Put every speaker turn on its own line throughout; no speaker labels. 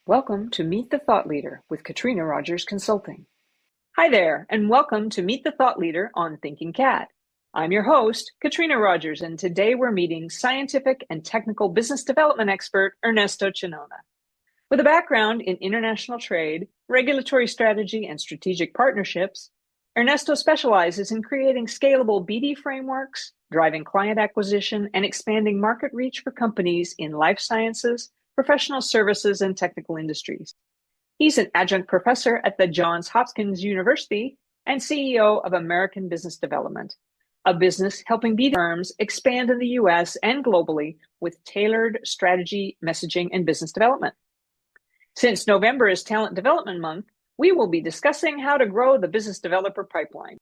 Welcome to Meet the Thought Leader with Katrina Rogers Consulting. Hi there, and welcome to Meet the Thought Leader on Thinking Cat. I'm your host, Katrina Rogers, and today we're meeting scientific and technical business development expert Ernesto Chanona. With a background in international trade, regulatory strategy, and strategic partnerships, Ernesto specializes in creating scalable BD frameworks, driving client acquisition, and expanding market reach for companies in life sciences, professional services, and technical industries. He's an adjunct professor at the Johns Hopkins University and CEO of American Business Development, a business helping BD firms expand in the US and globally with tailored strategy, messaging, and business development. Since November is Talent Development Month, we will be discussing how to grow the business developer pipeline.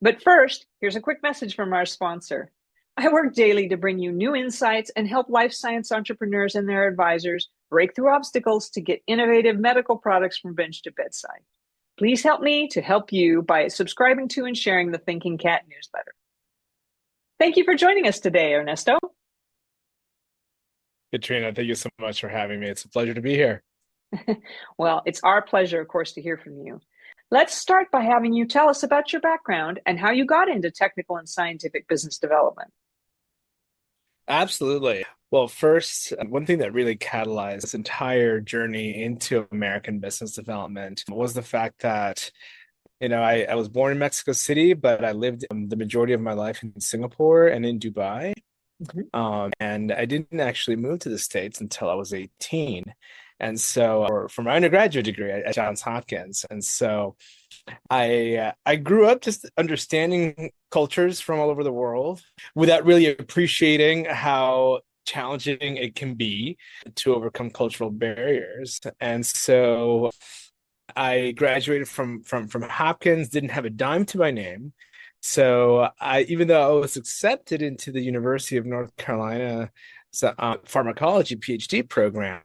But first, here's a quick message from our sponsor. I work daily to bring you new insights and help life science entrepreneurs and their advisors break through obstacles to get innovative medical products from bench to bedside. Please help me to help you by subscribing to and sharing the Thinking Cat newsletter. Thank you for joining us today, Ernesto.
Katrina, thank you so much for having me. It's a pleasure to be here.
Well, it's our pleasure, of course, to hear from you. Let's start by having you tell us about your background and how you got into technical and scientific business development.
Absolutely. Well, first, one thing that really catalyzed this entire journey into American business development was the fact that, I was born in Mexico City, but I lived the majority of my life in Singapore and in Dubai. And I didn't actually move to the States until I was 18. And so, for my undergraduate degree at Johns Hopkins. And so I grew up just understanding cultures from all over the world without really appreciating how challenging it can be to overcome cultural barriers. And so I graduated from Hopkins, didn't have a dime to my name. So even though I was accepted into the University of North Carolina pharmacology PhD program,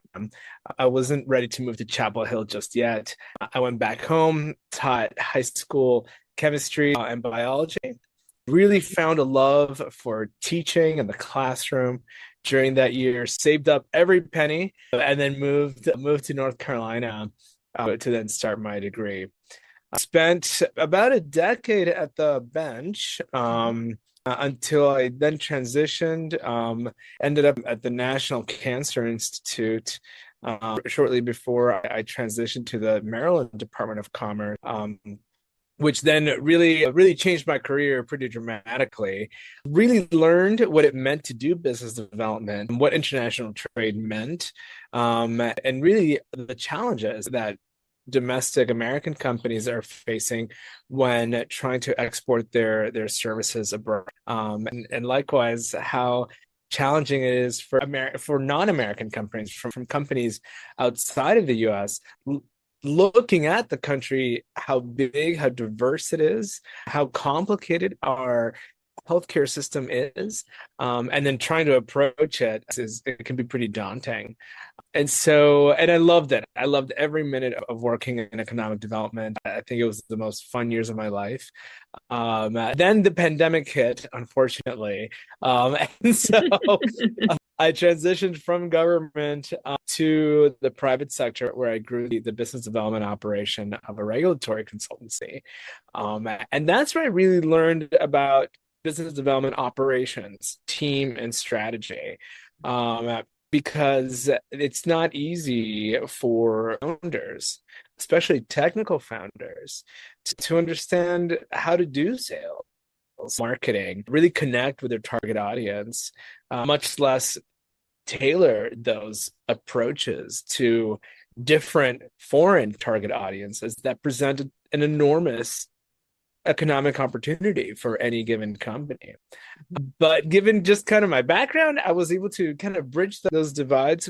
I wasn't ready to move to Chapel Hill just yet. I went back home, taught high school chemistry and biology, really found a love for teaching in the classroom during that year, saved up every penny, and then moved to North Carolina to then start my degree. I spent about a decade at the bench until I then transitioned, ended up at the National Cancer Institute shortly before I transitioned to the Maryland Department of Commerce, which then really changed my career pretty dramatically. Really learned what it meant to do business development, what international trade meant, and really the challenges that domestic American companies are facing when trying to export their services abroad. And likewise, how challenging it is for non-American companies, from companies outside of the US, looking at the country, how big, how diverse it is, how complicated our healthcare system is, and then trying to approach it can be pretty daunting. And I loved it. I loved every minute of working in economic development. I think it was the most fun years of my life. Then the pandemic hit, unfortunately. And so I transitioned from government to the private sector, where I grew the business development operation of a regulatory consultancy. And that's where I really learned about business development operations, team, and strategy. Because it's not easy for founders, especially technical founders, to understand how to do sales, marketing, really connect with their target audience, much less tailor those approaches to different foreign target audiences that present an enormous economic opportunity for any given company. But given just kind of my background, I was able to kind of bridge those divides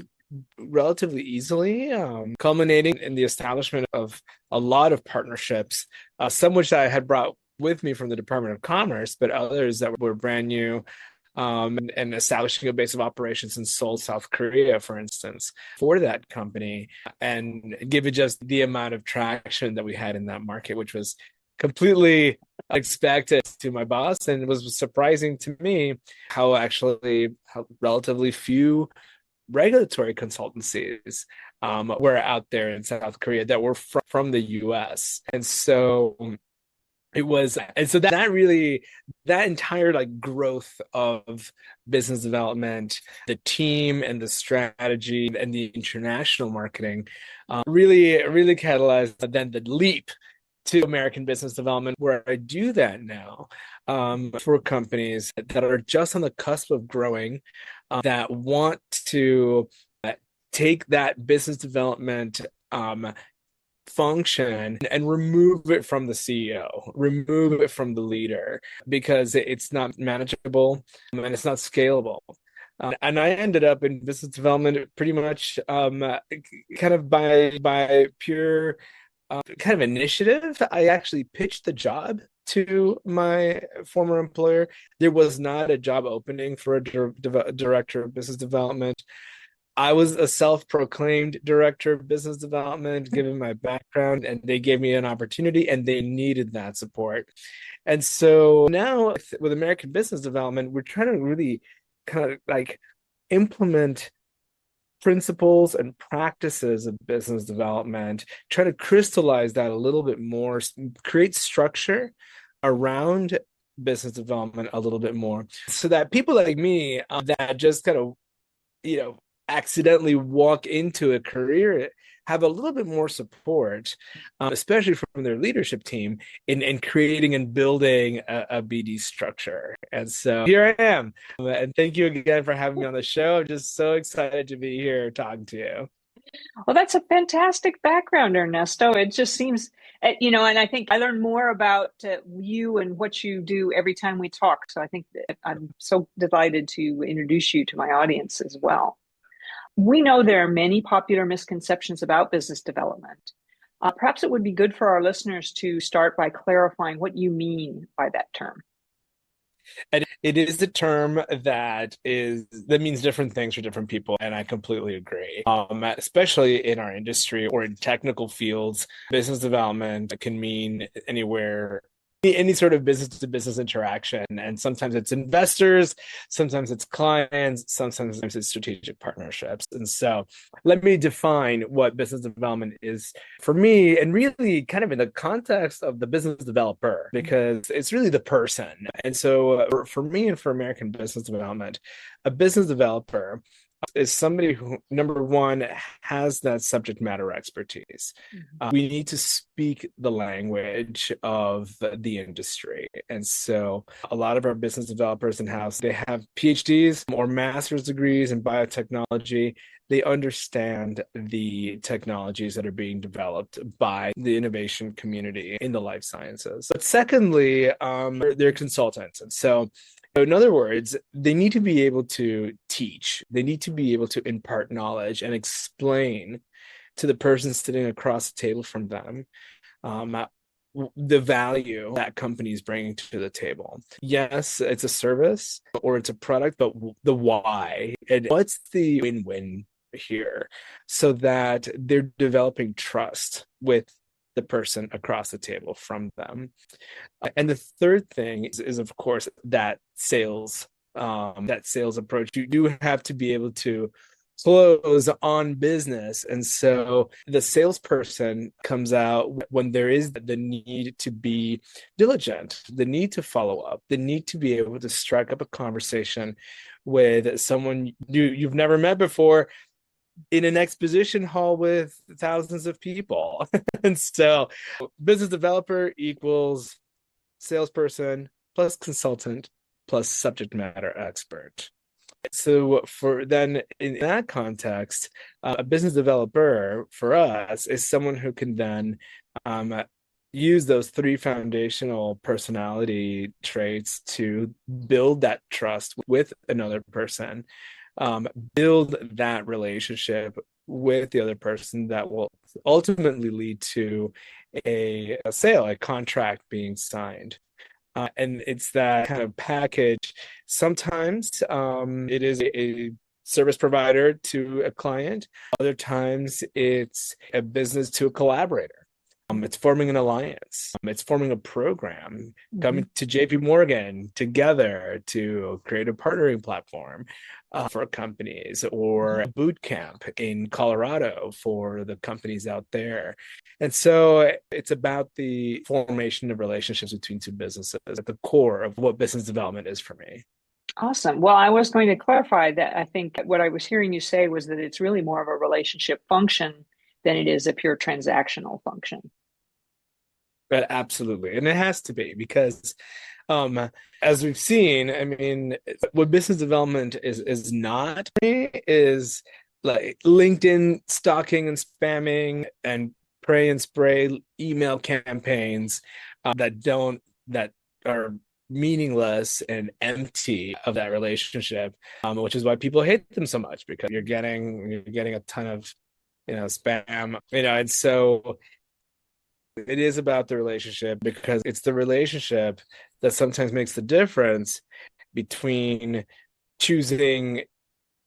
relatively easily, culminating in the establishment of a lot of partnerships, some which I had brought with me from the Department of Commerce, but others that were brand new, and establishing a base of operations in Seoul, South Korea, for instance, for that company, and given just the amount of traction that we had in that market, which was completely unexpected to my boss, and it was surprising to me how relatively few regulatory consultancies were out there in South Korea that were from the US. And so that really, that entire like growth of business development, the team and the strategy and the international marketing really catalyzed then the leap to American business development, where I do that now for companies that are just on the cusp of growing, that want to take that business development function and remove it from the CEO, remove it from the leader, because it's not manageable and it's not scalable. And I ended up in business development pretty much kind of by pure kind of initiative. I actually pitched the job to my former employer. There was not a job opening for a director of business development. I was a self-proclaimed director of business development, given my background, and they gave me an opportunity, and they needed that support. And so now with American business development, we're trying to really kind of like implement principles and practices of business development, try to crystallize that a little bit more, create structure around business development a little bit more, so that people like me that just kind of, accidentally walk into a career have a little bit more support, especially from their leadership team in creating and building a BD structure. And so here I am. And thank you again for having me on the show. I'm just so excited to be here talking to you.
Well, that's a fantastic background, Ernesto. It just seems, and I think I learn more about you and what you do every time we talk. So I think that I'm so delighted to introduce you to my audience as well. We know there are many popular misconceptions about business development. Perhaps it would be good for our listeners to start by clarifying what you mean by that term.
And it is a term that means different things for different people, and I completely agree. Especially in our industry or in technical fields, business development can mean anywhere, any sort of business to business interaction. And sometimes it's investors, sometimes it's clients, sometimes it's strategic partnerships. And so let me define what business development is for me, and really kind of in the context of the business developer, because it's really the person. And so for me and for American business development, a business developer is somebody who, number one, has that subject matter expertise. We need to speak the language of the industry. And so a lot of our business developers in-house, they have PhDs or master's degrees in biotechnology. They understand the technologies that are being developed by the innovation community in the life sciences. But secondly, they're consultants. And so in other words, they need to be able to teach. They need to be able to impart knowledge and explain to the person sitting across the table from them the value that company is bringing to the table. Yes, it's a service or it's a product, but the why and what's the win-win here, so that they're developing trust with the person across the table from them. And the third thing is of course, that sales approach. You do have to be able to close on business. And so the salesperson comes out when there is the need to be diligent, the need to follow up, the need to be able to strike up a conversation with someone you've never met before in an exposition hall with thousands of people. And so business developer equals salesperson plus consultant plus subject matter expert. So for then in that context, a business developer for us is someone who can then use those three foundational personality traits to build that trust with another person, build that relationship with the other person that will ultimately lead to a sale, a contract being signed. And it's that kind of package. Sometimes it is a service provider to a client. Other times it's a business to a collaborator. It's forming an alliance. It's forming a program,
Hmm.
coming to JP Morgan together to create a partnering platform for companies, or a boot camp in Colorado for the companies out there. And so it's about the formation of relationships between two businesses at the core of what business development is for me.
Awesome. Well, I was going to clarify that I think what I was hearing you say was that it's really more of a relationship function than it is a pure transactional function.
But absolutely. And it has to be because um as we've seen, I mean, what business development is not is like LinkedIn stalking and spamming and pray and spray email campaigns that are meaningless and empty of that relationship, which is why people hate them so much because you're getting a ton of spam, and so it is about the relationship because it's the relationship that sometimes makes the difference between choosing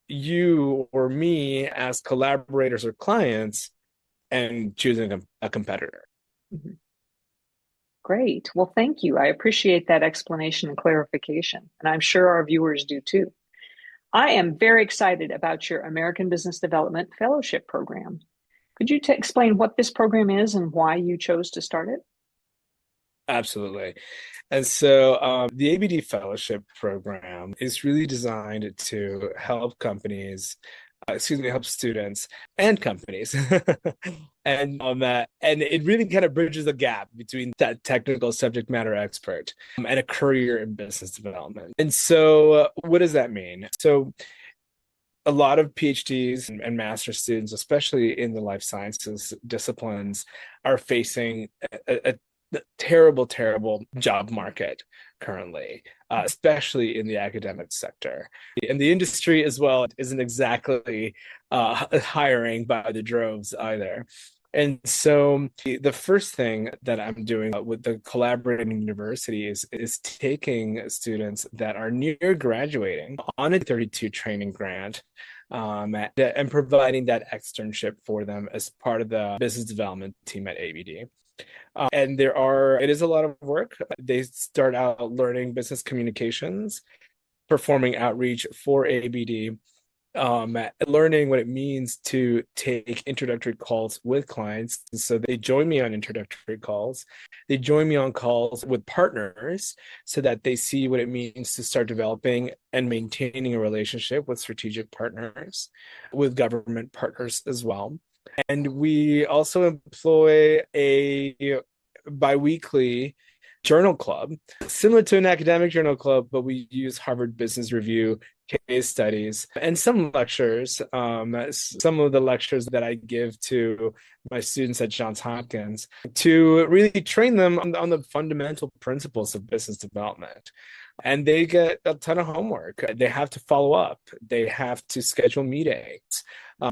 you or me as collaborators or clients and choosing a competitor.
Mhm. Great. Well, thank you. I appreciate that explanation and clarification, and I'm sure our viewers do too. I am very excited about your American Business Development Fellowship Program. Could you explain what this program is and why you chose to start it?
Absolutely. And so the ABD Fellowship Program is really designed to help companies, help students and companies. And it really kind of bridges the gap between that technical subject matter expert and a career in business development. And so what does that mean? So a lot of PhDs and master students, especially in the life sciences disciplines, are facing a terrible, terrible job market currently, especially in the academic sector. And the industry as well isn't exactly hiring by the droves either. And so the first thing that I'm doing with the collaborating university is taking students that are near graduating on a 32 training grant, and providing that externship for them as part of the business development team at ABD. And it is a lot of work. They start out learning business communications, performing outreach for ABD, learning what it means to take introductory calls with clients. So they join me on introductory calls. They join me on calls with partners so that they see what it means to start developing and maintaining a relationship with strategic partners, with government partners as well. And we also employ a biweekly journal club, similar to an academic journal club, but we use Harvard Business Review case studies and some lectures. Some of the lectures that I give to my students at Johns Hopkins to really train them on the fundamental principles of business development. And they get a ton of homework. They have to follow up. They have to schedule meetings.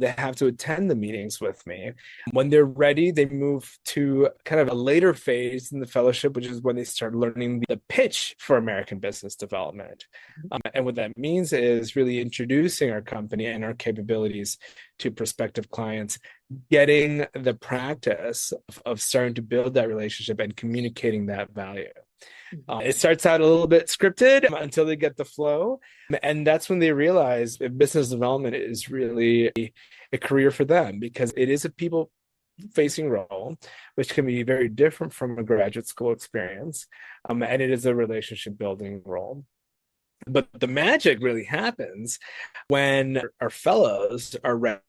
They have to attend the meetings with me. When they're ready, they move to kind of a later phase in the fellowship, which is when they start learning the pitch for American business development. And what that means is really introducing our company and our capabilities to prospective clients, getting the practice of starting to build that relationship and communicating that value. It starts out a little bit scripted until they get the flow. And that's when they realize that business development is really a career for them because it is a people facing role, which can be very different from a graduate school experience. And it is a relationship building role. But the magic really happens when our fellows are ready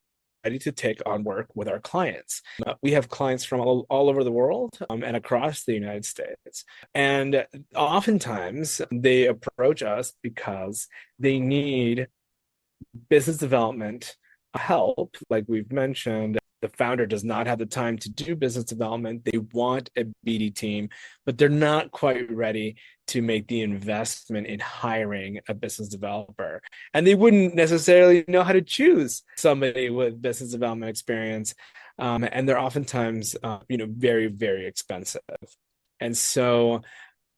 to take on work with our clients. We have clients from all over the world, and across the United States. And oftentimes they approach us because they need business development help. Like we've mentioned, the founder does not have the time to do business development. They want a BD team, but they're not quite ready to make the investment in hiring a business developer. And they wouldn't necessarily know how to choose somebody with business development experience. And they're oftentimes, very, very expensive. And so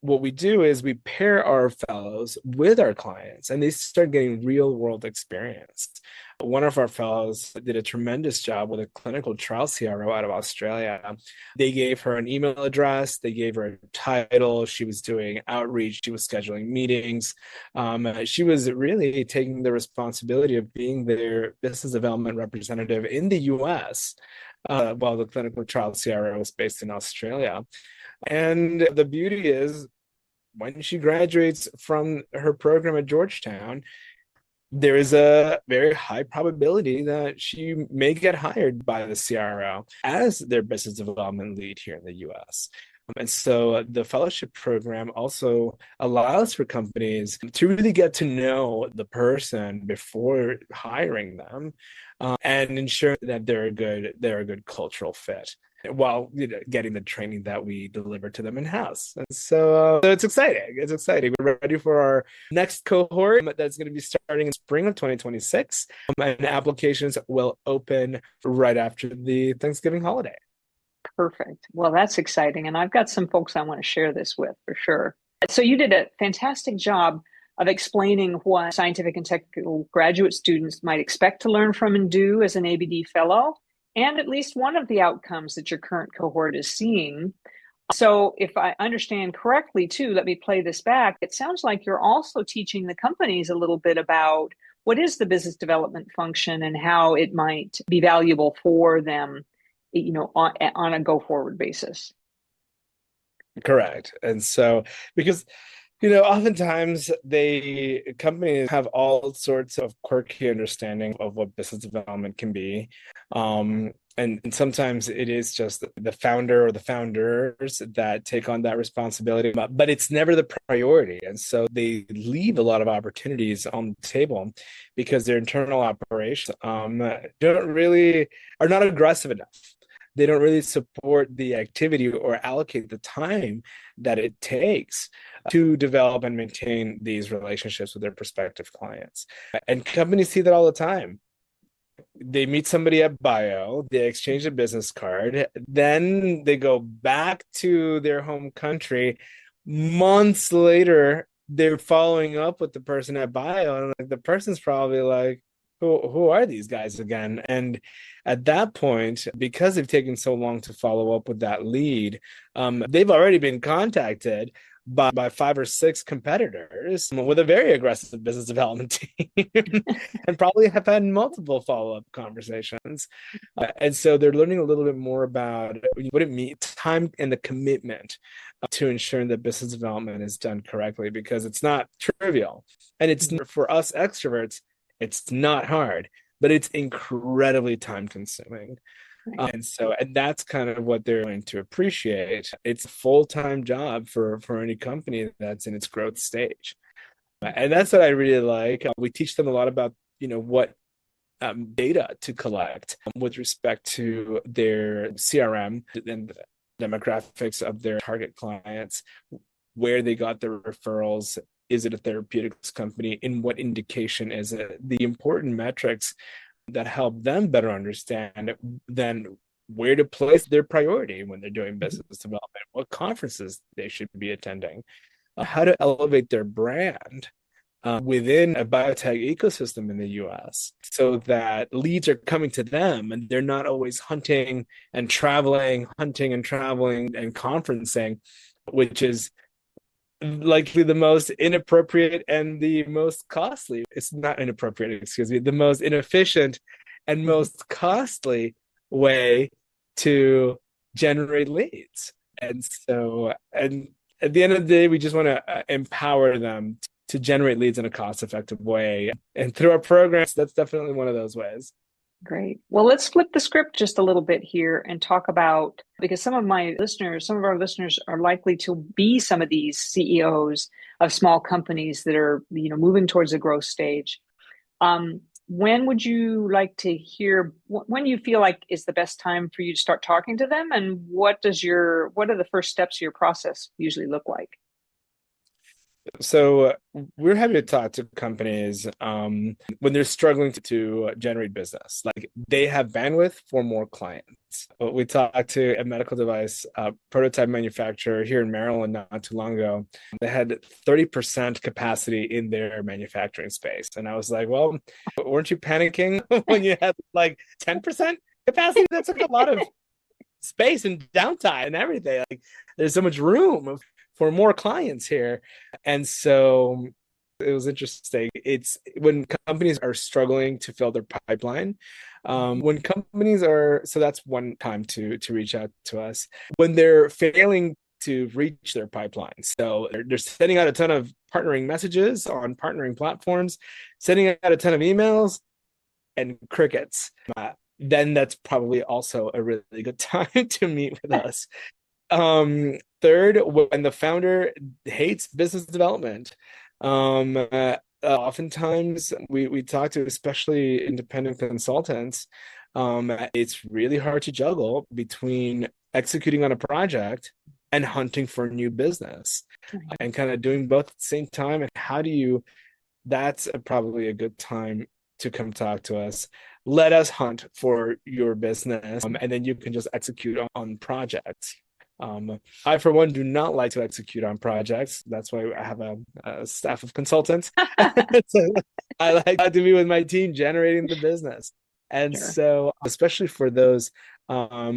what we do is we pair our fellows with our clients and they start getting real world experience. One of our fellows did a tremendous job with a clinical trial CRO out of Australia. They gave her an email address, they gave her a title, she was doing outreach, she was scheduling meetings. She was really taking the responsibility of being their business development representative in the US, while the clinical trial CRO was based in Australia. And the beauty is, when she graduates from her program at Georgetown, there is a very high probability that she may get hired by the CRO as their business development lead here in the US. And so the fellowship program also allows for companies to really get to know the person before hiring them, and ensure that they're a good cultural fit while getting the training that we deliver to them in-house. And so it's exciting. It's exciting. We're ready for our next cohort that's going to be starting in spring of 2026. And applications will open right after the Thanksgiving holiday.
Perfect. Well, that's exciting. And I've got some folks I want to share this with for sure. So you did a fantastic job of explaining what scientific and technical graduate students might expect to learn from and do as an ABD fellow, and at least one of the outcomes that your current cohort is seeing. So if I understand correctly, too, let me play this back. It sounds like you're also teaching the companies a little bit about what is the business development function and how it might be valuable for them, on a go forward basis.
Correct. And so, because oftentimes companies have all sorts of quirky understanding of what business development can be. And sometimes it is just the founder or the founders that take on that responsibility, but it's never the priority. And so they leave a lot of opportunities on the table because their internal operations are not aggressive enough. They don't really support the activity or allocate the time that it takes to develop and maintain these relationships with their prospective clients. And companies see that all the time. They meet somebody at bio, they exchange a business card, then they go back to their home country. Months later, they're following up with the person at bio, and the person's probably like, who are these guys again? And at that point, because they've taken so long to follow up with that lead, they've already been contacted by 5 or 6 competitors with a very aggressive business development team and probably have had multiple follow-up conversations. And so they're learning a little bit more about what it means, time and the commitment to ensuring that business development is done correctly, because it's not trivial. And it's for us extroverts, it's not hard, but it's incredibly time consuming. And that's kind of what they're going to appreciate. It's a full-time job for any company that's in its growth stage. And that's what I really like. We teach them a lot about, what data to collect with respect to their CRM and demographics of their target clients, where they got their referrals. Is it a therapeutics company? In what indication is it? The important metrics that help them better understand then where to place their priority when they're doing business development, what conferences they should be attending, how to elevate their brand within a biotech ecosystem in the US, so that leads are coming to them and they're not always hunting and traveling and conferencing, which is likely the most inappropriate and the most costly. It's not inappropriate, excuse me, the most inefficient and most costly way to generate leads. And at the end of the day, we just want to empower them to generate leads in a cost-effective way. And through our programs, that's definitely one of those ways.
Great. Well, let's flip the script just a little bit here and talk about, because some of our listeners are likely to be some of these CEOs of small companies that are, moving towards the growth stage. When would you like to hear, when you feel like is the best time for you to start talking to them? And what are the first steps of your process usually look like?
So we're happy to talk to companies when they're struggling to generate business. Like, they have bandwidth for more clients. We talked to a medical device prototype manufacturer here in Maryland not too long ago. They had 30% capacity in their manufacturing space. And I was like, well, weren't you panicking when you had like 10% capacity? That's like a lot of space and downtime and everything. Like there's so much room for more clients here. And so it was interesting. It's when companies are struggling to fill their pipeline. When companies are, so that's one time to reach out to us. When they're failing to reach their pipeline, so they're sending out a ton of partnering messages on partnering platforms, sending out a ton of emails, and crickets. Then that's probably also a really good time to meet with us. Third, when the founder hates business development, oftentimes we talk to especially independent consultants. It's really hard to juggle between executing on a project and hunting for new business, and kind of doing both at the same time. And how do you? That's probably a good time to come talk to us. Let us hunt for your business, and then you can just execute on projects. I, for one, do not like to execute on projects. That's why I have a staff of consultants. So I like to be with my team generating the business. And
Sure.
so, especially for those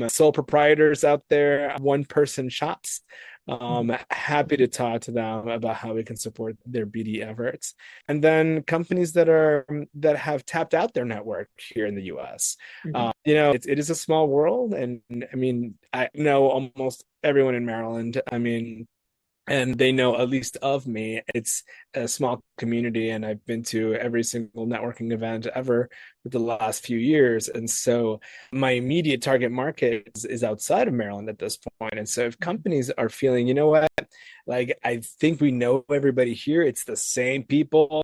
sole proprietors out there, one person shops, happy to talk to them about how we can support their BD efforts. And then companies that have tapped out their network here in the US.
Mhm.
It is a small world, and I mean, I know almost everyone in Maryland. I mean, and they know at least of me. It's a small community, and I've been to every single networking event ever for the last few years. And so my immediate target market is outside of Maryland at this point. And so if companies are feeling, you know what, like I think we know everybody here, it's the same people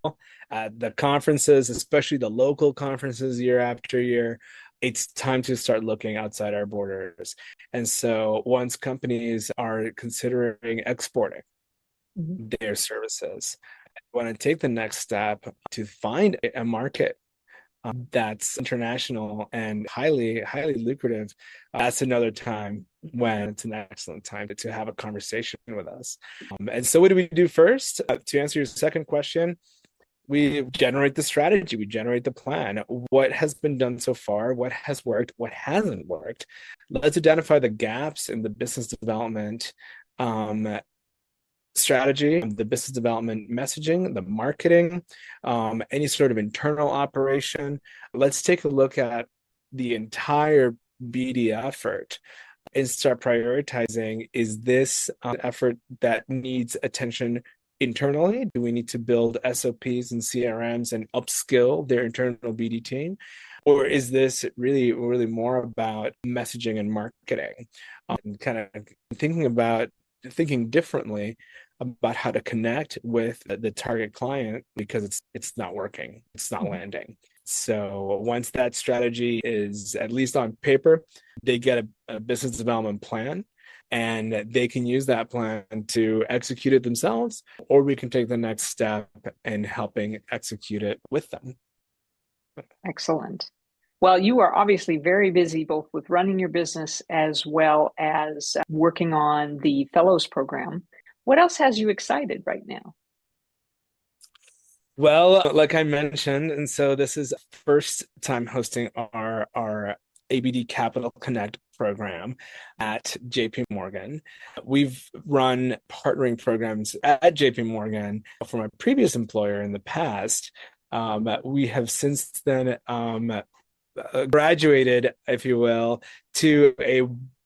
at the conferences, especially the local conferences year after year. It's time to start looking outside our borders. And so once companies are considering exporting
Mhm.
their services, want to take the next step to find a market that's international and highly lucrative, that's another time when it's an excellent time to have a conversation with us. And so what do we do first? To answer your second question, we generate the strategy, we generate the plan. What has been done so far? What has worked? What hasn't worked? Let's identify the gaps in the business development strategy, the business development messaging, the marketing, any sort of internal operation. Let's take a look at the entire BD effort and start prioritizing, is this an effort that needs attention internally? Do we need to build SOPs and CRMs and upskill their internal BD team? Or is this really more about messaging and marketing? Kind of thinking differently about how to connect with the target client, because it's not working, it's not landing. So once that strategy is at least on paper, they get a business development plan, and they can use that plan to execute it themselves, or we can take the next step in helping execute it with them.
Excellent. Well, you are obviously very busy both with running your business as well as working on the Fellows Program. What else has you excited right now?
Well, like I mentioned, and so this is first time hosting our ABD Capital Connect program at JP Morgan. We've run partnering programs at JP Morgan for my previous employer in the past. We have since then graduated, if you will, to a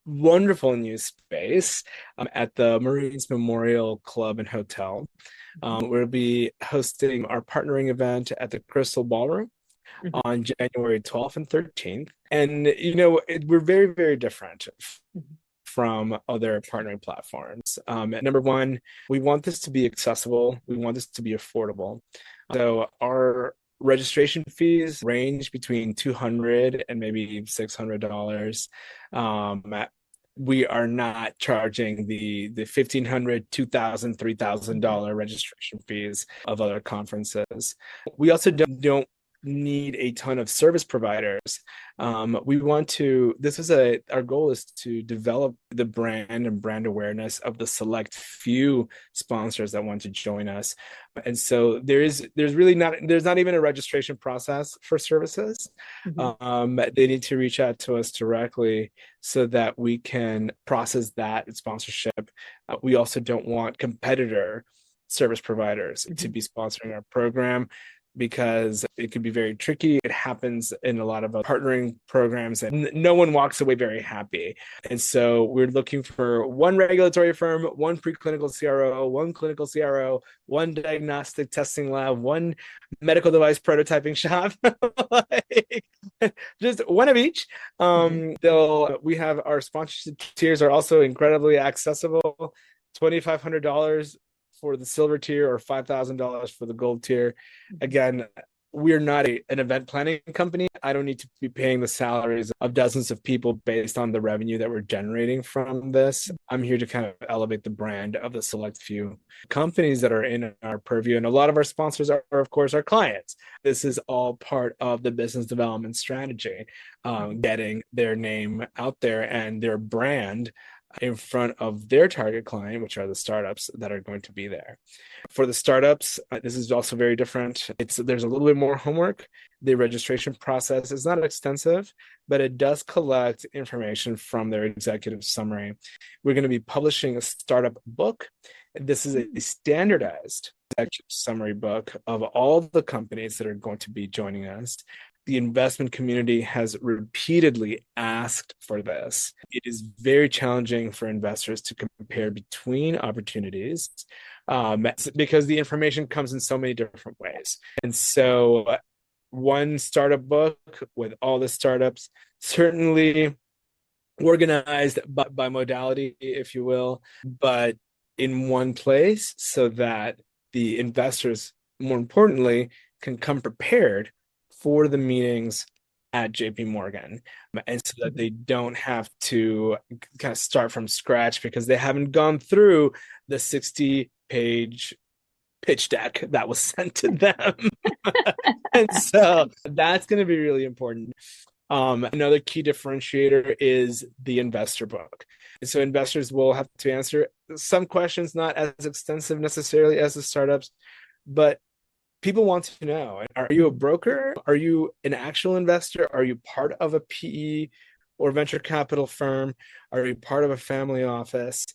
wonderful new space at the Marines Memorial Club and Hotel. We'll be hosting our partnering event at the Crystal Ballroom on January 12th and 13th. And, we're very, very different from other partnering platforms. Number one, we want this to be accessible. We want this to be affordable. So our registration fees range between $200 and maybe $600. We are not charging the $1,500, $2,000, $3,000 registration fees of other conferences. We also don't need a ton of service providers. Our goal is to develop the brand and brand awareness of the select few sponsors that want to join us. And so there's not even a registration process for services. They need to reach out to us directly so that we can process that sponsorship. We also don't want competitor service providers to be sponsoring our program because it could be very tricky. It happens in a lot of partnering programs and no one walks away very happy. And so we're looking for one regulatory firm, one preclinical CRO, one clinical CRO, one diagnostic testing lab, one medical device prototyping shop, like, just one of each. We have our sponsorship tiers are also incredibly accessible. $2,500 for the silver tier or $5,000 for the gold tier. Again, we're not an event planning company. I don't need to be paying the salaries of dozens of people based on the revenue that we're generating from this. I'm here to kind of elevate the brand of the select few companies that are in our purview. And a lot of our sponsors are, of course, our clients. This is all part of the business development strategy, getting their name out there and their brand in front of their target client, which are the startups that are going to be there. For the startups, this is also very different. There's a little bit more homework. The registration process is not extensive, but it does collect information from their executive summary. We're going to be publishing a startup book. This is a standardized executive summary book of all the companies that are going to be joining us. The investment community has repeatedly asked for this. It is very challenging for investors to compare between opportunities because the information comes in so many different ways. And so one startup book with all the startups, certainly organized by modality, if you will, but in one place so that the investors, more importantly, can come prepared for the meetings at JP Morgan, and so that they don't have to kind of start from scratch because they haven't gone through the 60-page pitch deck that was sent to them. And so that's going to be really important. Another key differentiator is the investor book. And so investors will have to answer some questions, not as extensive necessarily as the startups, but people want to know, are you a broker? Are you an actual investor? Are you part of a PE or venture capital firm? Are you part of a family office?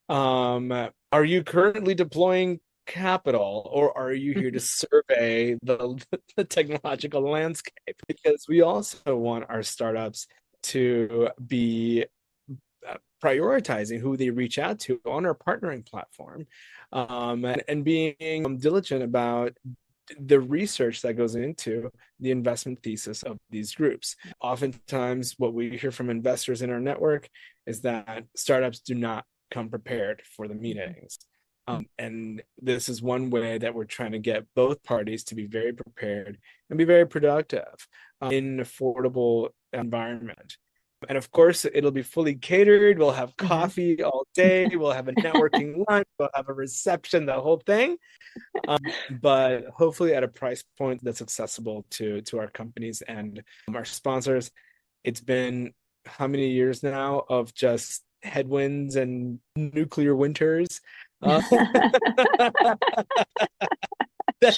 Are you currently deploying capital, or are you here to survey the technological landscape? Because we also want our startups to be prioritizing who they reach out to on our partnering platform, and being diligent about the research that goes into the investment thesis of these groups. Oftentimes, what we hear from investors in our network is that startups do not come prepared for the meetings. And this is one way that we're trying to get both parties to be very prepared and be very productive in an affordable environment. And of course, it'll be fully catered. We'll have coffee all day. We'll have a networking lunch. We'll have a reception, the whole thing. But hopefully at a price point that's accessible to our companies and our sponsors. It's been how many years now of just headwinds and nuclear winters? That's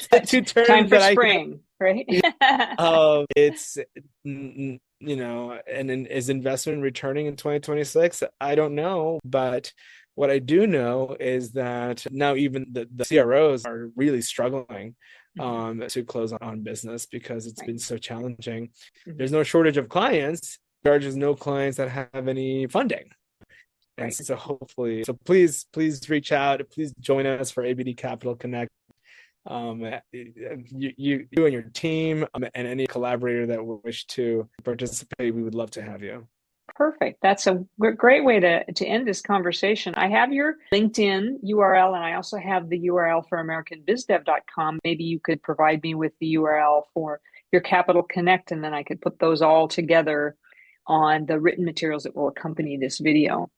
the two terms
Time for
that
spring, right?
It's and is investment returning in 2026? I don't know, but what I do know is that now even the CROs are really struggling to close on business because it's been so challenging. There's no shortage of clients. There's no clients that have any funding. And so hopefully, please reach out. Please join us for ABD Capital Connect. You and your team and any collaborator that will wish to participate, we would love to have you.
Perfect. That's a great way to end this conversation. I have your LinkedIn URL, and I also have the URL for AmericanBizDev.com. Maybe you could provide me with the URL for your Capital Connect, and then I could put those all together on the written materials that will accompany this video.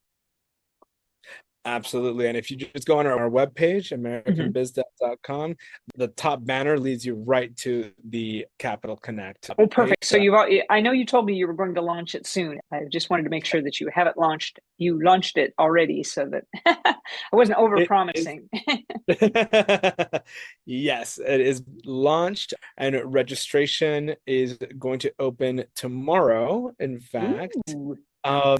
Absolutely. And if you just go on our webpage,
Mhm.
americanbizdev.com, the top banner leads you right to the Capital Connect
Oh,
page.
perfect. So I know you told me you were going to launch it soon. I just wanted to make sure that you have it launched. You launched it already so that I wasn't over
It is
promising.
Yes, it is launched and registration is going to open tomorrow, in fact.
Ooh.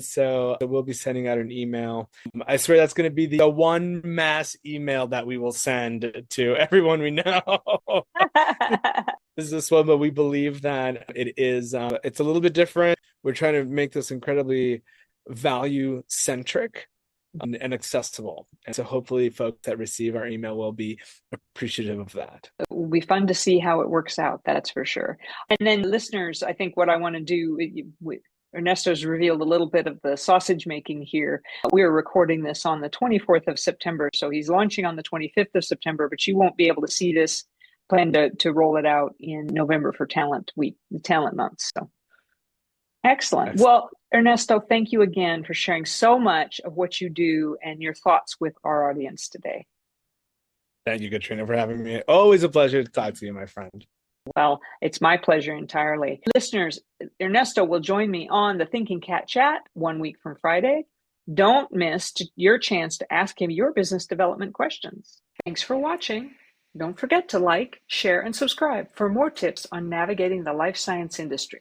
So we'll be sending out an email. I swear that's going to be the one mass email that we will send to everyone we know. This is this one, but we believe that it's a little bit different. We're trying to make this incredibly value centric and accessible. And so hopefully folks that receive our email will be appreciative of that.
It will be fun to see how it works out, that's for sure. And then, listeners, I think what I want to do, Ernesto's revealed a little bit of the sausage making here. We are recording this on the 24th of September, so he's launching on the 25th of September, but you won't be able to see this. Plan to roll it out in November for Talent Week, the Talent Month. So excellent.
Excellent.
Well, Ernesto, thank you again for sharing so much of what you do and your thoughts with our audience today.
Thank you, Katrina, for having me. Always a pleasure to talk to you, my friend.
Well, it's my pleasure entirely. Listeners, Ernesto will join me on the Thinking Cat Chat 1 week from Friday. Don't miss your chance to ask him your business development questions. Thanks for watching. Don't forget to like, share, and subscribe for more tips on navigating the life science industry.